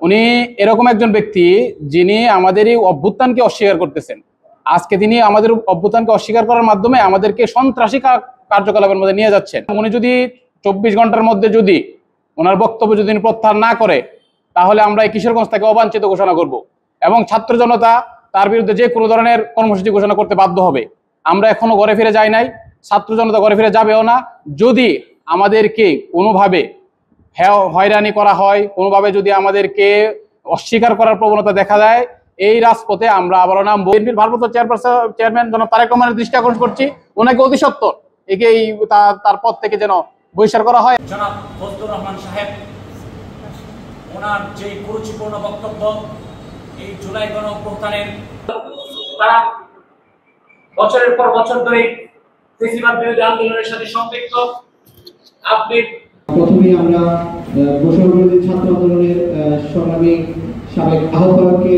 উনি এরকম একজন ব্যক্তি যিনি আমাদের এই অভ্যুত্থানকে অস্বীকার করতেছেন। আজকে তিনি আমাদের অভ্যুত্থানকে অস্বীকার করার মাধ্যমে আমাদেরকে সন্ত্রাসী কার্যকলাপের মধ্যে নিয়ে যাচ্ছেন। উনি যদি 24 ঘন্টার মধ্যে যদি ওনার বক্তব্য যদি প্রত্যাহার না করে, তাহলে আমরা এই কিশোরগঞ্জ থেকে অবাঞ্ছিত ঘোষণা করব এবং ছাত্র জনতা তার বিরুদ্ধে যে কোনো ধরনের কর্মসূচি ঘোষণা করতে বাধ্য হবে। আমরা এখনো ঘরে ফিরে যাই নাই, ছাত্র জনতা ঘরে ফিরে যাবেও না। যদি আমাদেরকে কোনোভাবে হয়রানি করা হয়, কোনোভাবে যদি আমাদেরকে অস্বীকার করার প্রবণতা দেখা যায়, এই রাজপথে আমরা আবারও নামবো। বিএনপির ভারপ্রাপ্ত চেয়ারম্যান জনাব তারেক রহমানের দৃষ্টি আকর্ষণ করছি, ওনাকে অতি সত্বর তার পদ থেকে যেন বহিষ্কার করা হয়। জনাব ফজলুর রহমান সাহেব ওনার যে কুরুচিপূর্ণ বক্তব্য এই জুলাই গণঅভ্যুত্থানের, তারা বছরের পর বছর ধরে ফ্যাসিবাদ বিরোধী আন্দোলনের সাথে সম্পৃক্ত। আপনি প্রথমেই আমরা বৈষম্য বিরোধী ছাত্র আন্দোলনের সংগ্রামী সাবেক আহ্বায়ককে